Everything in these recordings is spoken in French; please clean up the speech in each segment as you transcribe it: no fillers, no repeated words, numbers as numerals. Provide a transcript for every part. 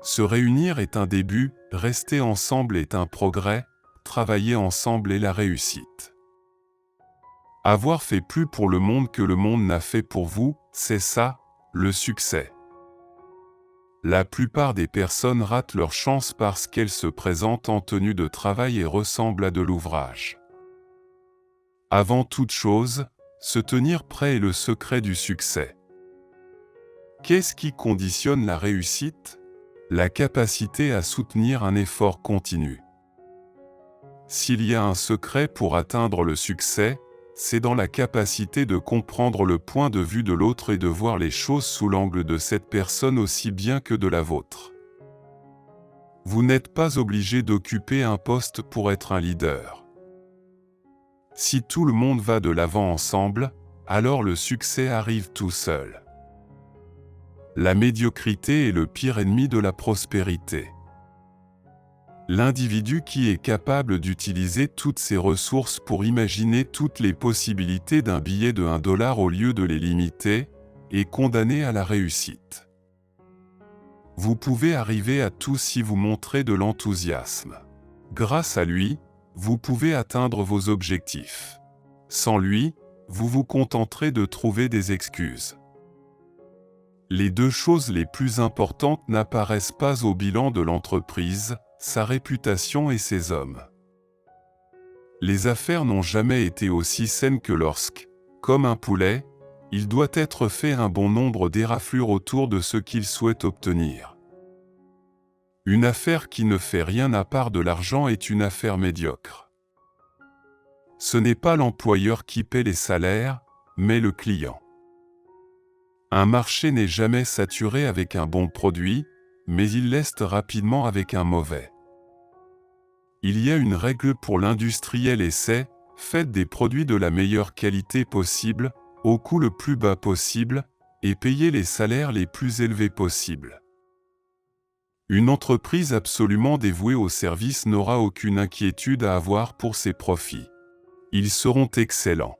Se réunir est un début, rester ensemble est un progrès, travailler ensemble est la réussite. Avoir fait plus pour le monde que le monde n'a fait pour vous, c'est ça, le succès. La plupart des personnes ratent leur chance parce qu'elles se présentent en tenue de travail et ressemblent à de l'ouvrage. Avant toute chose, se tenir prêt est le secret du succès. Qu'est-ce qui conditionne la réussite ? La capacité à soutenir un effort continu. S'il y a un secret pour atteindre le succès, c'est dans la capacité de comprendre le point de vue de l'autre et de voir les choses sous l'angle de cette personne aussi bien que de la vôtre. Vous n'êtes pas obligé d'occuper un poste pour être un leader. Si tout le monde va de l'avant ensemble, alors le succès arrive tout seul. La médiocrité est le pire ennemi de la prospérité. L'individu qui est capable d'utiliser toutes ses ressources pour imaginer toutes les possibilités d'un billet de $1 au lieu de les limiter, est condamné à la réussite. Vous pouvez arriver à tout si vous montrez de l'enthousiasme. Grâce à lui, vous pouvez atteindre vos objectifs. Sans lui, vous vous contenterez de trouver des excuses. Les deux choses les plus importantes n'apparaissent pas au bilan de l'entreprise, sa réputation et ses hommes. Les affaires n'ont jamais été aussi saines que lorsque, comme un poulet, il doit être fait un bon nombre d'éraflures autour de ce qu'il souhaite obtenir. Une affaire qui ne fait rien à part de l'argent est une affaire médiocre. Ce n'est pas l'employeur qui paie les salaires, mais le client. Un marché n'est jamais saturé avec un bon produit, mais il l'est rapidement avec un mauvais. Il y a une règle pour l'industriel et c'est « faites des produits de la meilleure qualité possible, au coût le plus bas possible, et payez les salaires les plus élevés possibles ». Une entreprise absolument dévouée au service n'aura aucune inquiétude à avoir pour ses profits. Ils seront excellents.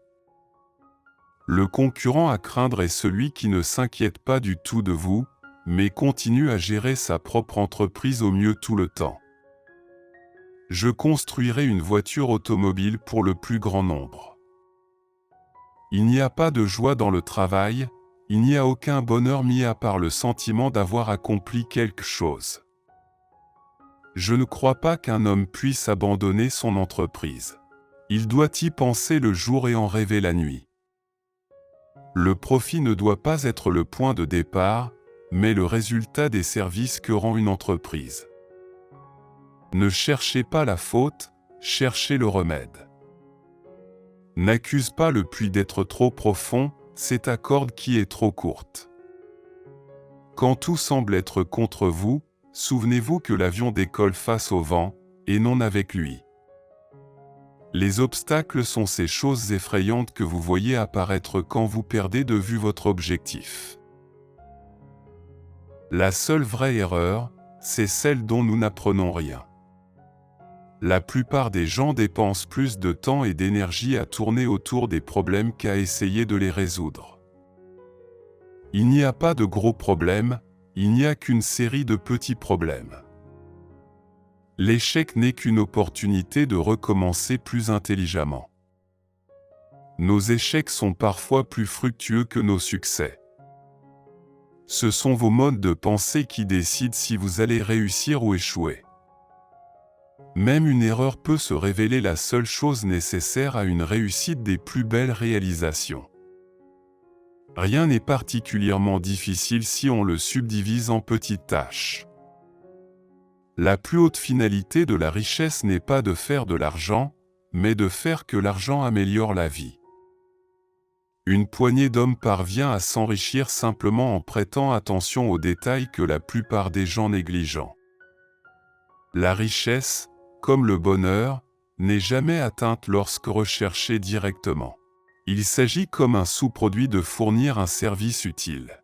Le concurrent à craindre est celui qui ne s'inquiète pas du tout de vous, mais continue à gérer sa propre entreprise au mieux tout le temps. Je construirai une voiture automobile pour le plus grand nombre. Il n'y a pas de joie dans le travail, il n'y a aucun bonheur mis à part le sentiment d'avoir accompli quelque chose. Je ne crois pas qu'un homme puisse abandonner son entreprise. Il doit y penser le jour et en rêver la nuit. Le profit ne doit pas être le point de départ, mais le résultat des services que rend une entreprise. Ne cherchez pas la faute, cherchez le remède. N'accuse pas le puits d'être trop profond, c'est ta corde qui est trop courte. Quand tout semble être contre vous, souvenez-vous que l'avion décolle face au vent, et non avec lui. Les obstacles sont ces choses effrayantes que vous voyez apparaître quand vous perdez de vue votre objectif. La seule vraie erreur, c'est celle dont nous n'apprenons rien. La plupart des gens dépensent plus de temps et d'énergie à tourner autour des problèmes qu'à essayer de les résoudre. Il n'y a pas de gros problèmes, il n'y a qu'une série de petits problèmes. L'échec n'est qu'une opportunité de recommencer plus intelligemment. Nos échecs sont parfois plus fructueux que nos succès. Ce sont vos modes de pensée qui décident si vous allez réussir ou échouer. Même une erreur peut se révéler la seule chose nécessaire à une réussite des plus belles réalisations. Rien n'est particulièrement difficile si on le subdivise en petites tâches. La plus haute finalité de la richesse n'est pas de faire de l'argent, mais de faire que l'argent améliore la vie. Une poignée d'hommes parvient à s'enrichir simplement en prêtant attention aux détails que la plupart des gens négligent. La richesse, comme le bonheur, n'est jamais atteinte lorsque recherchée directement. Il s'agit comme un sous-produit de fournir un service utile.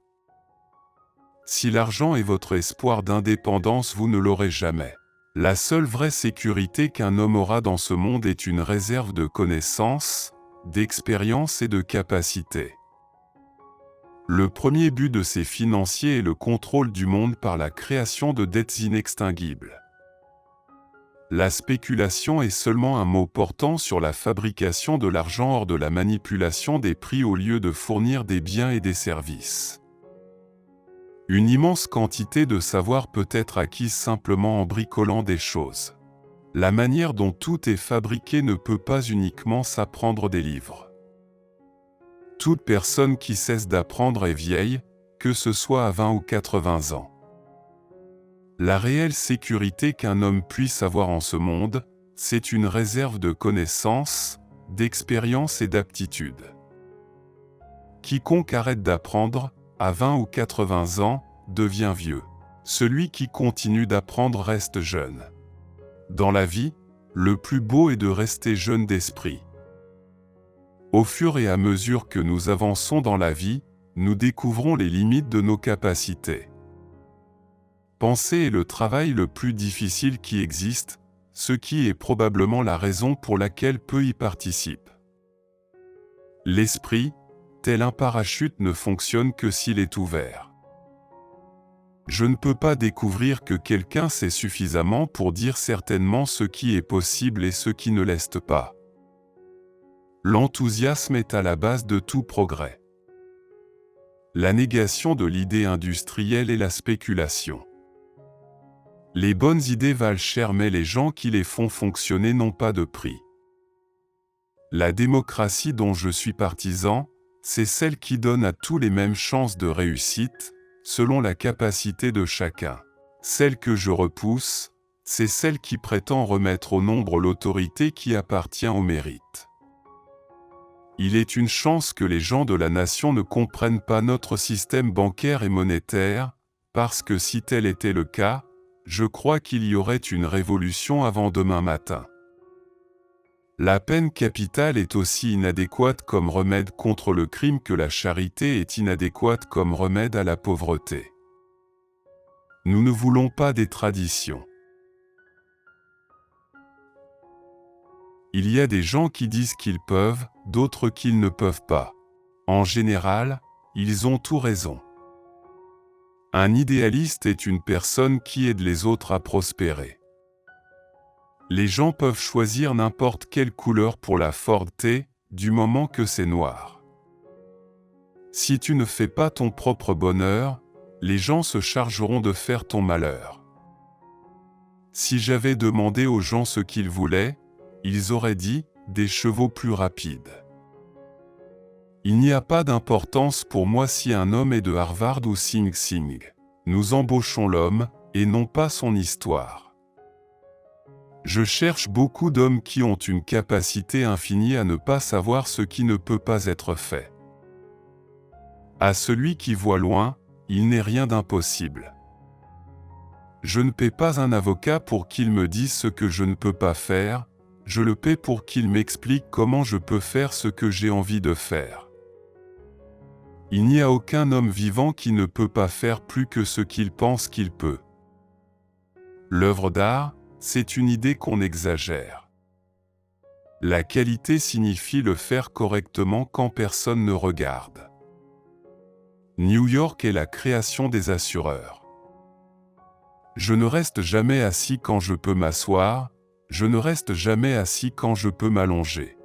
Si l'argent est votre espoir d'indépendance, vous ne l'aurez jamais. La seule vraie sécurité qu'un homme aura dans ce monde est une réserve de connaissances, d'expérience et de capacités. Le premier but de ces financiers est le contrôle du monde par la création de dettes inextinguibles. La spéculation est seulement un mot portant sur la fabrication de l'argent hors de la manipulation des prix au lieu de fournir des biens et des services. Une immense quantité de savoir peut être acquise simplement en bricolant des choses. La manière dont tout est fabriqué ne peut pas uniquement s'apprendre des livres. Toute personne qui cesse d'apprendre est vieille, que ce soit à 20 ou 80 ans. La réelle sécurité qu'un homme puisse avoir en ce monde, c'est une réserve de connaissances, d'expérience et d'aptitude. Quiconque arrête d'apprendre, à 20 ou 80 ans, devient vieux. Celui qui continue d'apprendre reste jeune. Dans la vie, le plus beau est de rester jeune d'esprit. Au fur et à mesure que nous avançons dans la vie, nous découvrons les limites de nos capacités. Penser est le travail le plus difficile qui existe, ce qui est probablement la raison pour laquelle peu y participent. L'esprit, tel un parachute, ne fonctionne que s'il est ouvert. Je ne peux pas découvrir que quelqu'un sait suffisamment pour dire certainement ce qui est possible et ce qui ne l'est pas. L'enthousiasme est à la base de tout progrès. La négation de l'idée industrielle est la spéculation. Les bonnes idées valent cher, mais les gens qui les font fonctionner n'ont pas de prix. La démocratie dont je suis partisan, c'est celle qui donne à tous les mêmes chances de réussite, selon la capacité de chacun. Celle que je repousse, c'est celle qui prétend remettre au nombre l'autorité qui appartient au mérite. Il est une chance que les gens de la nation ne comprennent pas notre système bancaire et monétaire, parce que si tel était le cas, je crois qu'il y aurait une révolution avant demain matin. La peine capitale est aussi inadéquate comme remède contre le crime que la charité est inadéquate comme remède à la pauvreté. Nous ne voulons pas des traditions. Il y a des gens qui disent qu'ils peuvent, d'autres qu'ils ne peuvent pas. En général, ils ont tout raison. Un idéaliste est une personne qui aide les autres à prospérer. Les gens peuvent choisir n'importe quelle couleur pour la Ford T, du moment que c'est noir. Si tu ne fais pas ton propre bonheur, les gens se chargeront de faire ton malheur. Si j'avais demandé aux gens ce qu'ils voulaient, ils auraient dit « des chevaux plus rapides ». Il n'y a pas d'importance pour moi si un homme est de Harvard ou Sing Sing. Nous embauchons l'homme, et non pas son histoire. Je cherche beaucoup d'hommes qui ont une capacité infinie à ne pas savoir ce qui ne peut pas être fait. À celui qui voit loin, il n'est rien d'impossible. Je ne paie pas un avocat pour qu'il me dise ce que je ne peux pas faire, je le paie pour qu'il m'explique comment je peux faire ce que j'ai envie de faire. Il n'y a aucun homme vivant qui ne peut pas faire plus que ce qu'il pense qu'il peut. L'œuvre d'art, c'est une idée qu'on exagère. La qualité signifie le faire correctement quand personne ne regarde. New York est la création des assureurs. Je ne reste jamais assis quand je peux m'asseoir, je ne reste jamais assis quand je peux m'allonger.